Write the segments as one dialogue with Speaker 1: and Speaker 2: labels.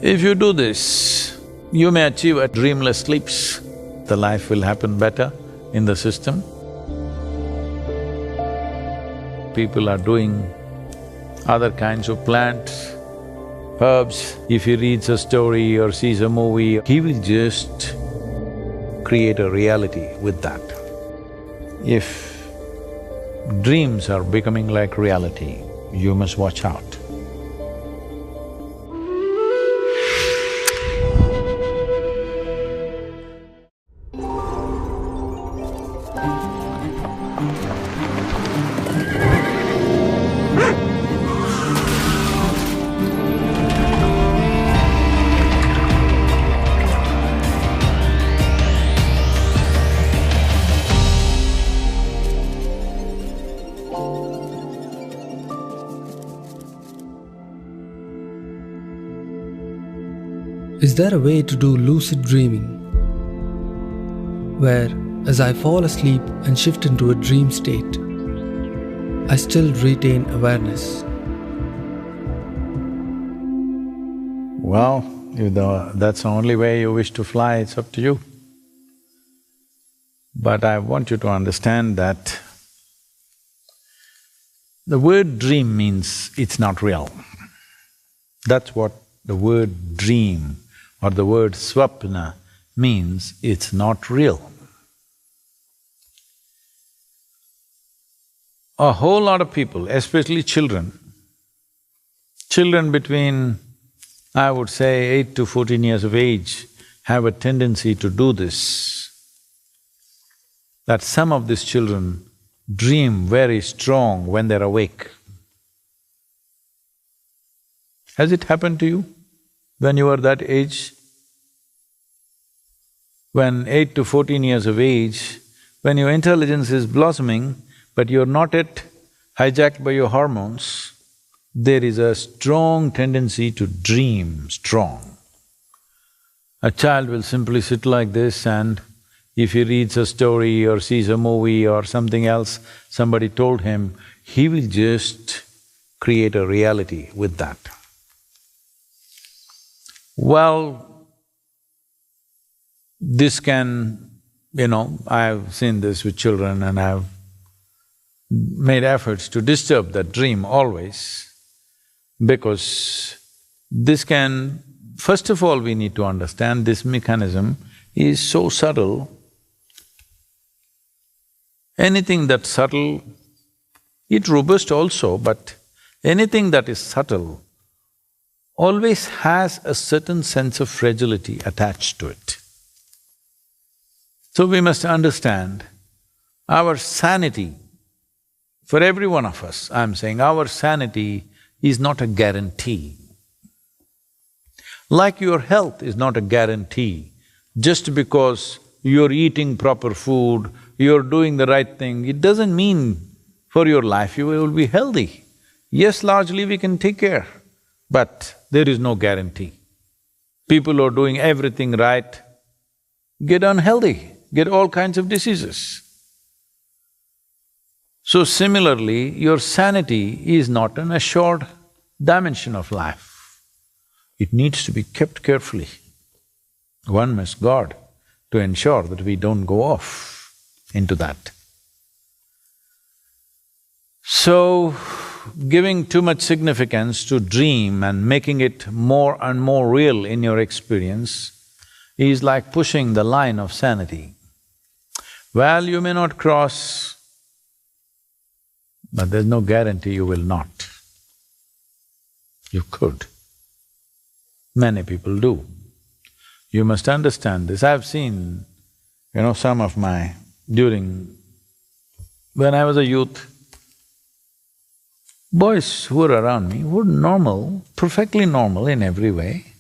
Speaker 1: If you do this, you may achieve a dreamless sleeps. The life will happen better in the system. People are doing other kinds of plants, herbs. If he reads a story or sees a movie, he will just create a reality with that. If dreams are becoming like reality, you must watch out.
Speaker 2: Is there a way to do lucid dreaming, where as I fall asleep and shift into a dream state, I still retain awareness?
Speaker 1: Well, if that's the only way you wish to fly, it's up to you. But I want you to understand that the word dream means it's not real. That's what the word dream or the word swapna means, it's not real. A whole lot of people, especially children between, I would say, 8 to 14 years of age, have a tendency to do this. That some of these children dream very strong when they're awake. Has it happened to you when you were that age? When 8 to 14 years of age, when your intelligence is blossoming, but you're not yet hijacked by your hormones, there is a strong tendency to dream strong. A child will simply sit like this, and if he reads a story or sees a movie or something else somebody told him, he will just create a reality with that. Well, this can… I've seen this with children and I've made efforts to disturb that dream always, because this can… First of all, we need to understand this mechanism is so subtle. Anything that's subtle, it's robust also, but anything that is subtle always has a certain sense of fragility attached to it. So we must understand our sanity, for every one of us, I'm saying our sanity is not a guarantee. Like your health is not a guarantee. Just because you're eating proper food, you're doing the right thing, it doesn't mean for your life you will be healthy. Yes, largely we can take care, but there is no guarantee. People who are doing everything right get unhealthy, get all kinds of diseases. So similarly, your sanity is not an assured dimension of life. It needs to be kept carefully. One must guard to ensure that we don't go off into that. So, giving too much significance to dream and making it more and more real in your experience is like pushing the line of sanity. Well, you may not cross, but there's no guarantee you will not. You could. Many people do. You must understand this. I've seen, some of my… when I was a youth, boys who were around me were normal, perfectly normal in every way.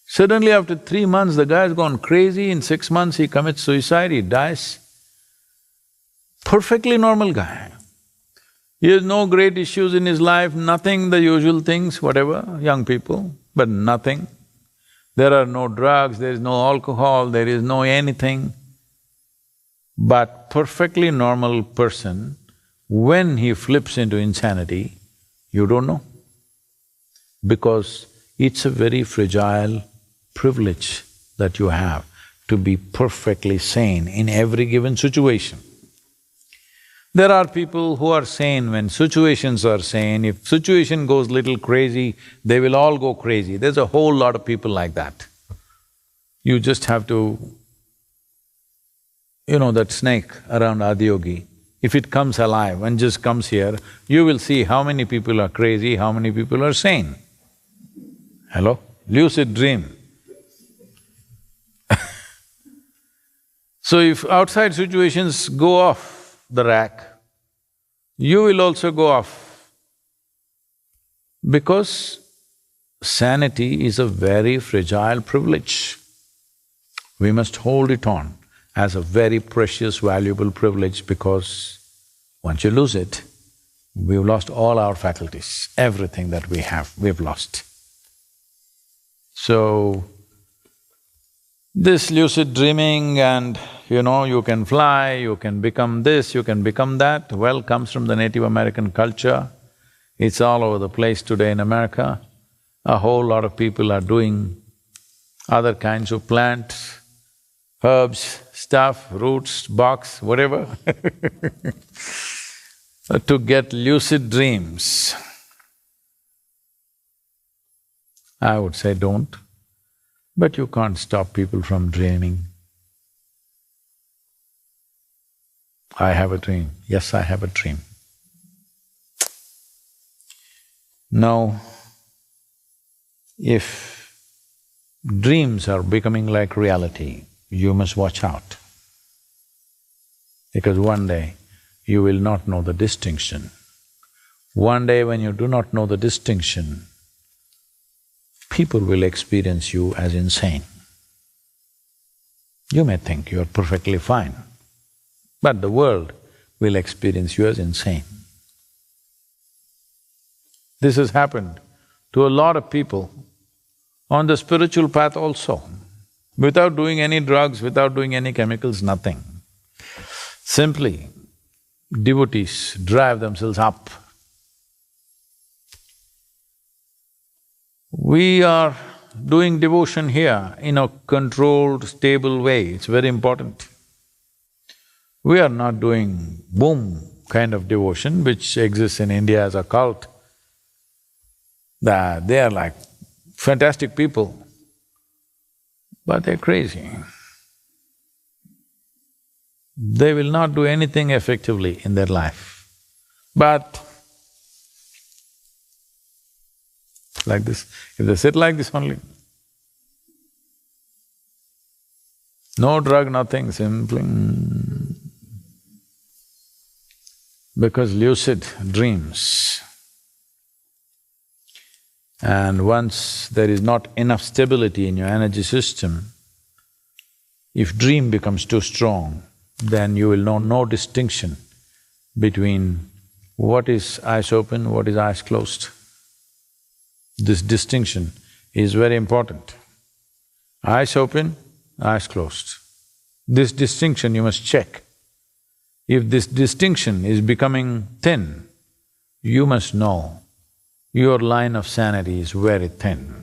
Speaker 1: Suddenly after 3 months, the guy's gone crazy, in 6 months he commits suicide, he dies. Perfectly normal guy. He has no great issues in his life, nothing, the usual things, whatever, young people, but nothing. There are no drugs, there is no alcohol, there is no anything. But perfectly normal person, when he flips into insanity, you don't know. Because it's a very fragile privilege that you have to be perfectly sane in every given situation. There are people who are sane when situations are sane. If situation goes little crazy, they will all go crazy. There's a whole lot of people like that. You just have to… You know that snake around Adiyogi, if it comes alive and just comes here, you will see how many people are crazy, how many people are sane. Hello? Lucid dream. So if outside situations go off the rack, you will also go off. Because sanity is a very fragile privilege. We must hold it on as a very precious, valuable privilege, because once you lose it, we've lost all our faculties, everything that we have, we've lost. So, this lucid dreaming and you can fly, you can become this, you can become that, well, comes from the Native American culture. It's all over the place today in America. A whole lot of people are doing other kinds of plants, herbs, stuff, roots, barks, whatever to get lucid dreams. I would say don't, but you can't stop people from dreaming. I have a dream. Yes, I have a dream. Now, if dreams are becoming like reality, you must watch out. Because one day, you will not know the distinction. One day when you do not know the distinction, people will experience you as insane. You may think you're perfectly fine, but the world will experience you as insane. This has happened to a lot of people on the spiritual path also, without doing any drugs, without doing any chemicals, nothing. Simply, devotees drive themselves up. We are doing devotion here in a controlled, stable way, it's very important. We are not doing boom kind of devotion which exists in India as a cult. They are like fantastic people, but they're crazy. They will not do anything effectively in their life. But like this, if they sit like this only, no drug, nothing, simply because lucid dreams. And once there is not enough stability in your energy system, if dream becomes too strong, then you will know no distinction between what is eyes open, what is eyes closed. This distinction is very important. Eyes open, eyes closed. This distinction you must check. If this distinction is becoming thin, you must know your line of sanity is very thin,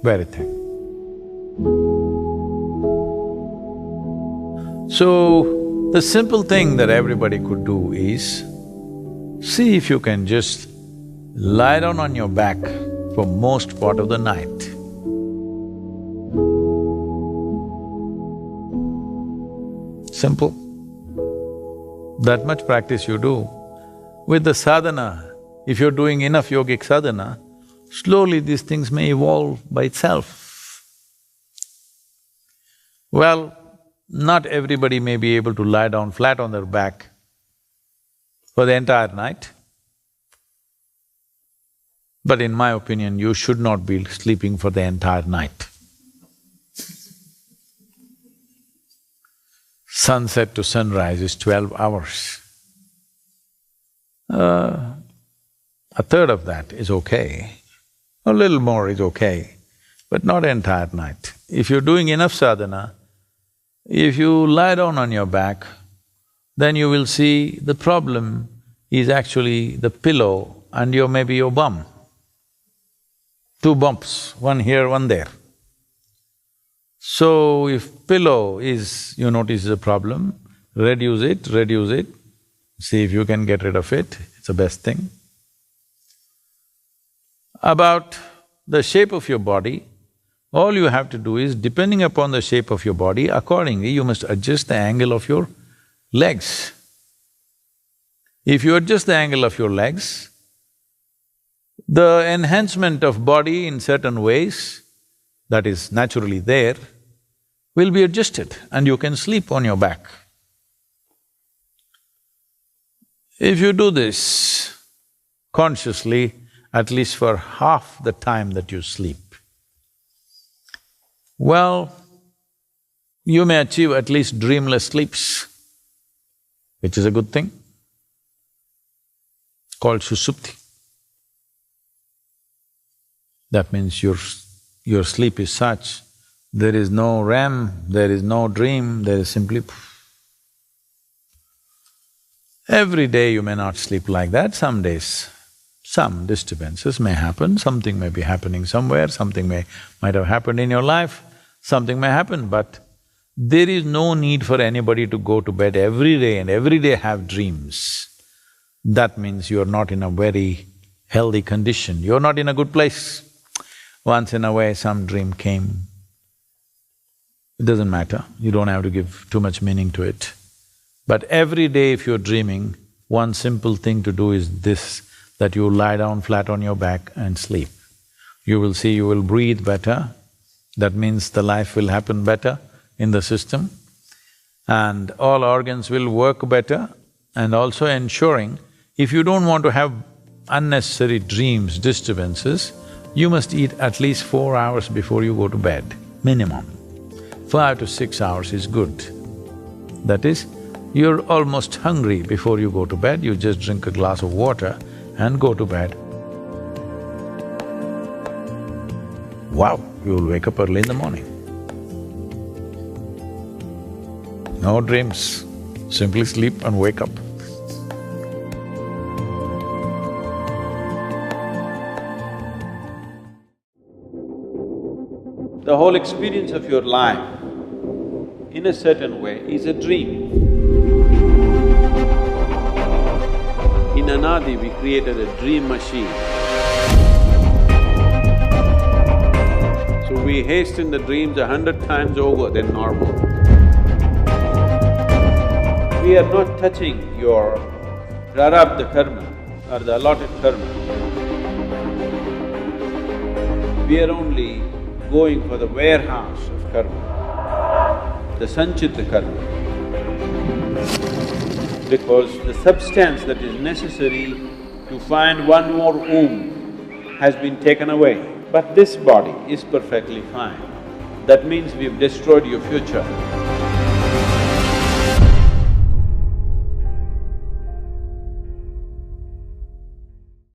Speaker 1: very thin. So, the simple thing that everybody could do is, see if you can just lie down on your back for most part of the night. Simple. That much practice you do. With the sadhana, if you're doing enough yogic sadhana, slowly these things may evolve by itself. Well, not everybody may be able to lie down flat on their back for the entire night. But in my opinion, you should not be sleeping for the entire night. Sunset to sunrise is 12 hours. A third of that is okay, a little more is okay, but not entire night. If you're doing enough sadhana, if you lie down on your back, then you will see the problem is actually the pillow and maybe your bum. two bumps, one here, one there. So if pillow is, you notice a problem, reduce it, see if you can get rid of it, it's the best thing. About the shape of your body, all you have to do is, depending upon the shape of your body, accordingly you must adjust the angle of your legs. If you adjust the angle of your legs, the enhancement of body in certain ways that is naturally there will be adjusted and you can sleep on your back. If you do this consciously, at least for half the time that you sleep, well, you may achieve at least dreamless sleeps, which is a good thing, called susupti. That means your sleep is such, there is no REM, there is no dream, there is simply… Every day you may not sleep like that, some days, some disturbances may happen, something may be happening somewhere, something might have happened in your life, something may happen, but there is no need for anybody to go to bed every day and every day have dreams. That means you're not in a very healthy condition, you're not in a good place. Once in a way some dream came, it doesn't matter, you don't have to give too much meaning to it. But every day if you're dreaming, one simple thing to do is this, that you lie down flat on your back and sleep. You will see you will breathe better, that means the life will happen better in the system, and all organs will work better, and also ensuring if you don't want to have unnecessary dreams, disturbances, you must eat at least 4 hours before you go to bed, minimum. 5 to 6 hours is good. That is, you're almost hungry before you go to bed, you just drink a glass of water and go to bed. Wow, you'll wake up early in the morning. No dreams, simply sleep and wake up. The whole experience of your life, in a certain way, is a dream. In Anadi, we created a dream machine. So we hasten the dreams 100 times over than normal. We are not touching your prarabdha karma or the allotted karma. We are only going for the warehouse of karma, the sanchita karma. Because the substance that is necessary to find one more womb has been taken away. But this body is perfectly fine. That means we've destroyed your future.